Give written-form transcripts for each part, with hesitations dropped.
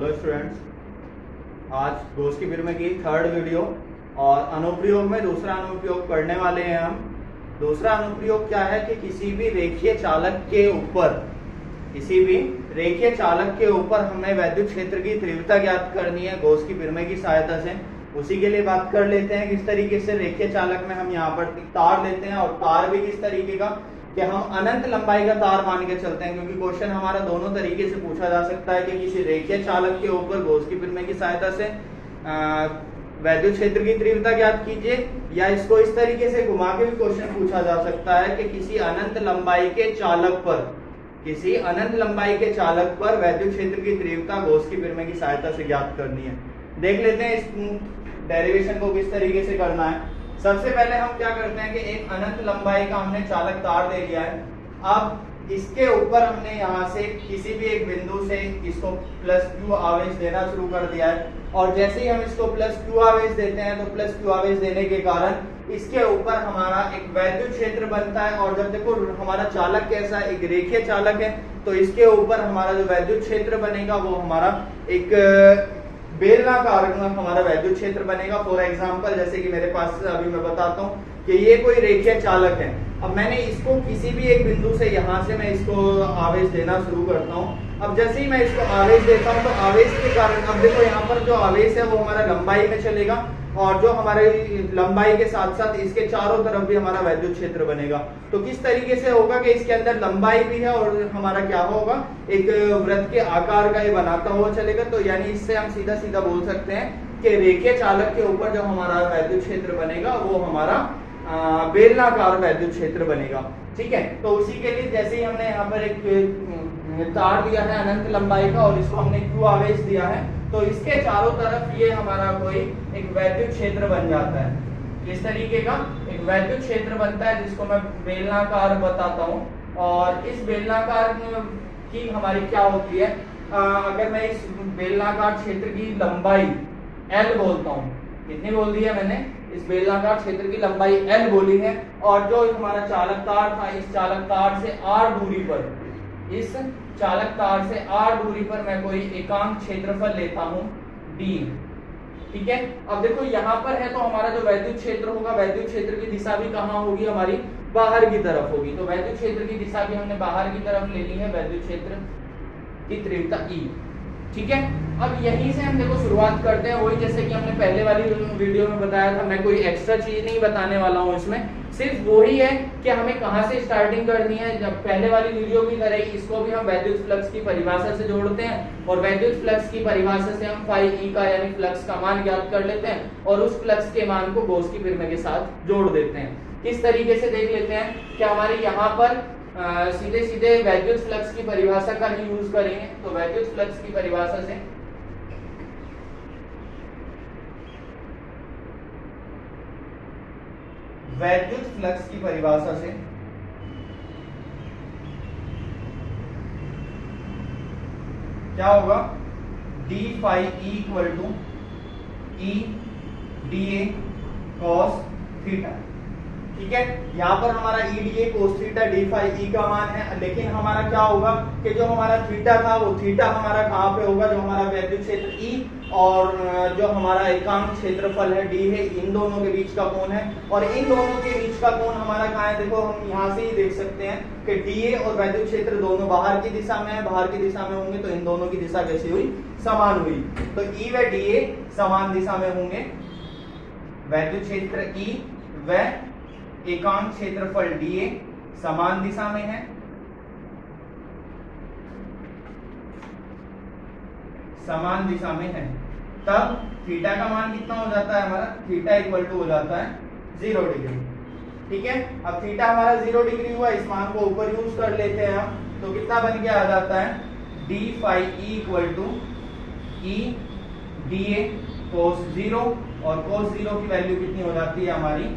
Hello students, आज गोस की फिर की थर्ड वीडियो और अनुप्रयोग में दूसरा अनुप्रयोग पढ़ने वाले हैं हम। दूसरा अनुप्रयोग क्या है कि किसी भी रेखीय चालक के ऊपर हमें विद्युत क्षेत्र की तीव्रता ज्ञात करनी है गोस की फिर की सहायता से। उसी के लिए बात कर लेते हैं किस तरीके से रेखीय चालक में हम यहाँ पर तार लेते हैं, और तार भी किस तरीके का कि हम अनंत लंबाई का तार मान के चलते हैं, क्योंकि क्वेश्चन हमारा दोनों तरीके से पूछा जा सकता है कि किसी रेखीय चालक के ऊपर गॉस की प्रमेय की सहायता से विद्युत क्षेत्र की तीव्रता ज्ञात कीजिए, या इसको इस तरीके से घुमा के भी क्वेश्चन पूछा जा सकता है कि किसी अनंत लंबाई के चालक पर विद्युत क्षेत्र की तीव्रता गॉस की प्रमेय की सहायता से ज्ञात करनी है। देख लेते हैं इस डेरिवेशन को किस तरीके से करना है। सबसे पहले हम क्या करते हैं कि एक अनंत लंबाई का हमने चालक तार दे लिया है। अब इसके ऊपर हमने यहाँ से किसी भी एक बिंदु से इसको प्लस क्यू आवेश देना शुरू कर दिया है, और जैसे ही हम इसको प्लस क्यू आवेश देते हैं तो प्लस क्यू आवेश देने के कारण इसके ऊपर हमारा एक वैद्युत क्षेत्र बनता है। और जब देखो हमारा चालक कैसा है, एक रेखीय चालक है, तो इसके ऊपर हमारा जो वैद्युत क्षेत्र बनेगा वो हमारा एक बेलनाकार हमारा वैद्युत क्षेत्र बनेगा। फॉर एग्जांपल जैसे कि मेरे पास अभी मैं बताता हूँ कि ये कोई रेखीय चालक है। अब मैंने इसको किसी भी एक बिंदु से यहाँ से मैं इसको आवेश देना शुरू करता हूँ। अब जैसे ही मैं इसको आवेश देता हूँ तो आवेश के कारण अब देखो यहाँ पर जो आवेश है वो हमारा लंबाई में चलेगा, और जो हमारे लंबाई के साथ साथ इसके चारों तरफ भी हमारा वैद्युत क्षेत्र बनेगा। तो किस तरीके से होगा कि इसके अंदर लंबाई भी है और हमारा क्या होगा, एक वृत्त के आकार का ये बनाता हुआ चलेगा। तो यानी इससे हम सीधा सीधा बोल सकते हैं कि रेखीय चालक के ऊपर जो हमारा वैद्युत क्षेत्र बनेगा वो हमारा बेलनाकार वैद्युत क्षेत्र बनेगा। ठीक है, तो उसी के लिए जैसे ही हमने यहाँ पर एक तार दिया है अनंत लंबाई का और इसको हमने क्यू आवेश दिया है, तो इसके चारों तरफ ये हमारा कोई एक वैद्युत क्षेत्र बन जाता है। इस तरीके का एक वैद्युत क्षेत्र बनता है जिसको मैं बेलनाकार बताता हूँ। और इस बेलनाकार की हमारी क्या होती है, अगर मैं इस बेलनाकार क्षेत्र की लंबाई L बोलता हूँ, कितनी बोल दी है मैंने, इस बेलनाकार क्षेत्र की लंबाई L बोली है, और जो हमारा चालक तार था इस चालक तार से R दूरी पर, इस चालक तार से R दूरी पर मैं कोई एकांक क्षेत्रफल लेता हूं D। ठीक है, अब देखो यहाँ पर है तो हमारा जो वैद्युत क्षेत्र होगा, वैद्युत क्षेत्र की दिशा भी कहाँ होगी, हमारी बाहर की तरफ होगी। तो वैद्युत क्षेत्र की दिशा भी हमने बाहर की तरफ ले ली है, वैद्युत क्षेत्र की तीव्रता E। ठीक है, अब यहीं से हम देखो शुरुआत करते हैं। वही जैसे कि हमने पहले वाली वीडियो में बताया था, मैं कोई एक्स्ट्रा चीज नहीं बताने वाला हूँ इसमें, सिर्फ वही है कि हमें कहाँ से स्टार्टिंग करनी है। जब पहले वाली वीडियो की तरह इसको भी हम वैद्युत फ्लक्स की परिभाषा से जोड़ते हैं, और वैद्युत फ्लक्स की परिभाषा से हम फाई ई का यानी फ्लक्स का मान ज्ञात कर लेते हैं, और उस फ्लक्स के मान को गॉस की प्रमेय के साथ जोड़ देते हैं। किस तरीके से देख लेते हैं कि हमारे यहाँ पर सीधे सीधे वैद्युत फ्लक्स की परिभाषा का ही यूज करेंगे। तो वैद्युत फ्लक्स की परिभाषा से क्या होगा, D phi E equal to E D A cos theta. ठीक है, यहाँ पर हमारा E D A cos theta D phi E का मान है, लेकिन हमारा क्या होगा कि जो हमारा थीटा था वो थीटा हमारा कहाँ पे होगा, जो हमारा वैद्युत क्षेत्र ई और जो हमारा एकांक क्षेत्रफल है डी है, इन दोनों के बीच का कोण है। और इन दोनों के बीच का कोण हमारा कहाँ है, देखो हम यहाँ से ही देख सकते हैं कि डी ए और वैद्युत क्षेत्र दोनों बाहर की दिशा में है। बाहर की दिशा में होंगे तो इन दोनों की दिशा कैसी हुई, समान हुई। तो ई व डी ए समान दिशा में होंगे, वैद्युत क्षेत्र ई व एकांक क्षेत्रफल डीए समान दिशा में है, समान दिशा में है। तब थीटा का मान कितना हो जाता है हमारा, थीटा इक्वल टू हो जाता है 0 डिग्री। ठीक है, अब थीटा हमारा 0 डिग्री हुआ, इस मान को ऊपर यूज कर लेते हैं हम, तो कितना बन के आ जाता है, D phi E equal to E D A cos 0, और कोस 0 की वैल्यू कितनी हो जाती है हमारी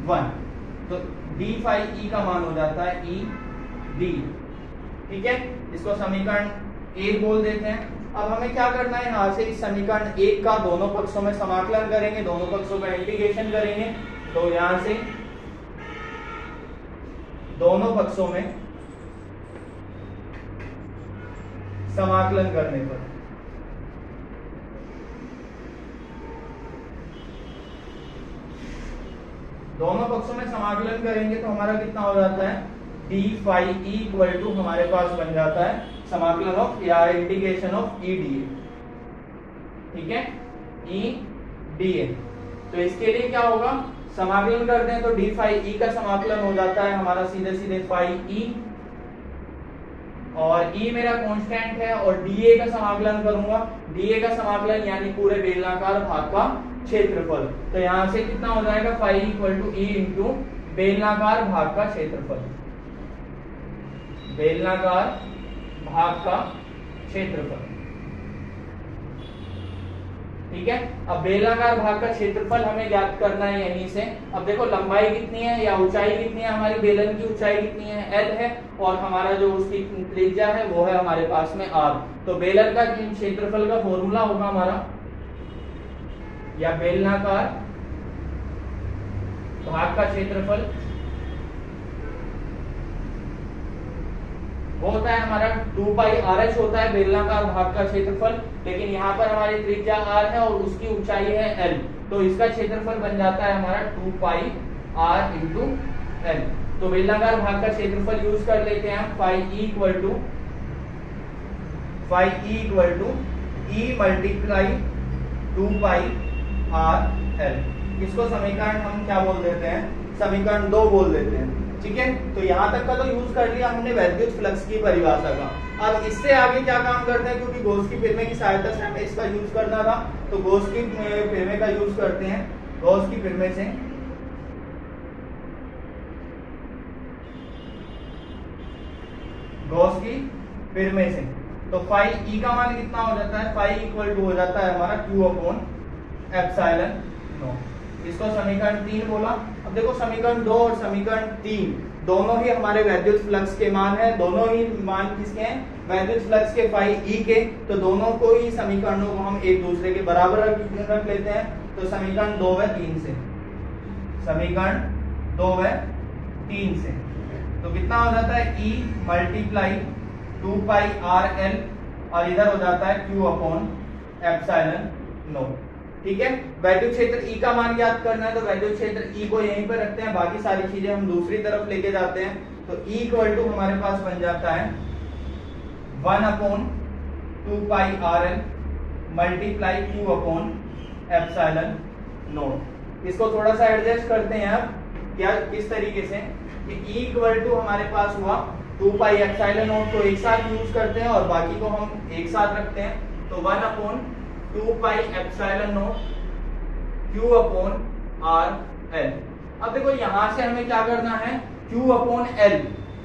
1। तो डी फाई ई का मान हो जाता है ई डी। ठीक है, इसको समीकरण 1 बोल देते हैं। अब हमें क्या करना है, यहाँ से इस समीकरण 1 का दोनों पक्षों में समाकलन करेंगे, दोनों पक्षों का इंटीग्रेशन करेंगे। तो यहाँ से दोनों पक्षों में समाकलन करने पर दोनों पक्षों में समाकलन करेंगे तो हमारा कितना हो जाता है, D phi E equal to हमारे पास बन जाता है समाकलन ऑफ या integration of E D A. ठीक है, ई डी ए। तो इसके लिए क्या होगा, समाकलन करते हैं तो डी फाई ई का समाकलन हो जाता है हमारा सीधे सीधे फाई ई, और ई मेरा कांस्टेंट है, और डीए का समाकलन करूंगा, डीए का समाकलन यानी पूरे बेलनाकार भाग का क्षेत्रफल। तो यहां से कितना हो जाएगा, phi equal to E into बेलनाकार भाग का क्षेत्रफल, बेलनाकार भाग का क्षेत्रफल। ठीक है, अब बेलनाकार भाग का क्षेत्रफल हमें ज्ञात करना है यहीं से। अब देखो लंबाई कितनी है या ऊंचाई कितनी है, हमारी बेलन की ऊंचाई कितनी है, एल है, और हमारा जो उसकी त्रिज्या है वो है हमारे पास में आर। तो बेलन का क्षेत्रफल का फॉर्मूला होगा हमारा, या बेलनाकार भाग का क्षेत्रफल वो होता है हमारा 2 पाई आर एच होता है बेलनाकार भाग का क्षेत्रफल, लेकिन यहाँ पर हमारी त्रिज्या आर है और उसकी ऊंचाई है एल, तो इसका क्षेत्रफल बन जाता है हमारा 2 पाई आर इंटू एल। तो बेलनाकार भाग का क्षेत्रफल यूज कर लेते हैं हम, phi E equal to E multiply 2 pi R L. इसको समीकरण हम क्या बोल देते हैं, समीकरण 2 बोल देते हैं। ठीक है, तो यहां तक का तो यूज कर लिया हमने वैद्युत फ्लक्स की परिभाषा का। अब इससे आगे क्या काम करते हैं, क्योंकि गॉस की फिल्में की सहायता से हमें इसका यूज करना था, तो गॉस की फिल्में का यूज करते हैं। गॉस की फिल्में से तो फाई ई का मान कितना हो जाता है, फाई इक्वल टू हो जाता है हमारा क्यू अपॉन एप्सिलॉन नॉट। इसको समीकरण 3 बोला। अब देखो समीकरण 2 और समीकरण 3 दोनों ही हमारे वैद्युत फ्लक्स के मान है, दोनों ही मान किसके हैं, वैद्युत फ्लक्स के फाई ई के। तो दोनों को ही समीकरणों को हम एक दूसरे के बराबर रख लेते हैं। तो समीकरण 2 व 3 से, समीकरण 2 व 3 से तो कितना हो जाता है, ई मल्टीप्लाई 2 पाई आर एल, और इधर हो जाता है क्यू अपॉन एप्सिलॉन नॉट। ठीक है, वैद्युत क्षेत्र ई का मान याद करना है, तो वैद्युत क्षेत्र ई को यहीं पर रखते हैं, बाकी सारी चीजें हम दूसरी तरफ लेके जाते हैं। तो ई इक्वल टू हमारे पास बन जाता है 1 upon 2 pi R L multiply Q upon epsilon not. इसको थोड़ा सा एडजस्ट करते हैं अब, क्या किस तरीके से कि ई इक्वल टू हमारे पास हुआ 2 पाई एप्सिलॉन नॉट को एक साथ यूज करते हैं और बाकी को हम एक साथ रखते हैं। तो 1 upon 2 pi epsilon not Q upon R L. अब देखो यहां से हमें क्या करना है, क्यू अपॉन एल,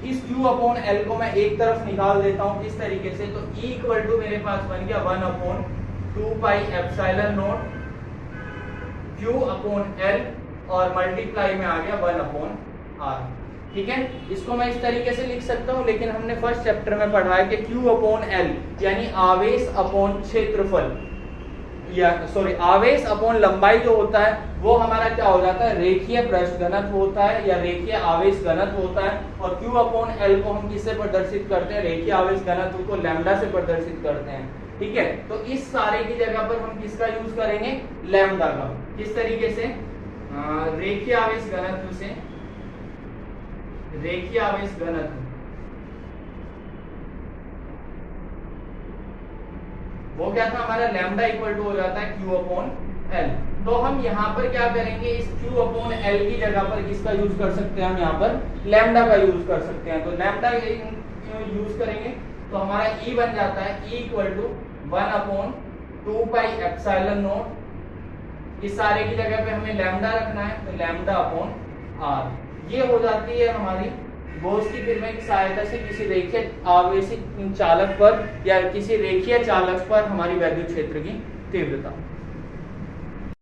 इस क्यू अपॉन एल को मैं एक तरफ निकाल देता हूं किस तरीके से, तो ई इक्वल टू मेरे पास बन गया 1 upon 2 pi epsilon not Q upon L, और मल्टीप्लाई में आ गया 1 अपॉन आर। ठीक है, इसको मैं इस तरीके से लिख सकता हूं, लेकिन हमने फर्स्ट चैप्टर में पढ़ा है कि क्यू अपॉन एल यानी आवेश अपॉन क्षेत्रफल, या सॉरी आवेश अपॉन लंबाई जो होता है वो हमारा क्या हो जाता है, रेखीय पृष्ठ घनत्व होता है या रेखीय आवेश घनत्व होता है। और क्यू अपॉन एल को हम किससे प्रदर्शित करते हैं, रेखीय आवेश घनत्व को लैम्डा से प्रदर्शित करते हैं। ठीक है, तो इस सारे की जगह पर हम किसका यूज करेंगे, लैम्डा का। किस तरीके से, रेखीय आवेश घनत्व से, रेखीय आवेश घनत्व वो क्या था हमारा, लैम्डा इक्वल टू हो जाता है क्यू अपॉन एल। तो हम यहाँ पर क्या करेंगे, इस क्यू अपॉन एल की जगह पर किसका यूज कर सकते हैं, हम यहाँ पर लैम्डा का यूज कर सकते हैं। तो लैम्डा यूज करेंगे तो हमारा ई बन जाता है E equal to 1 upon 2 pi epsilon naught, इस सारे की जगह पे हमें लैम्डा रखना है, तो लैम्डा अपॉन आर। ये हो जाती है हमारी गॉस की फिल्में की सहायता से किसी रेखीय आवेशित चालक पर या किसी रेखीय चालक पर हमारी वैद्युत क्षेत्र की तीव्रता।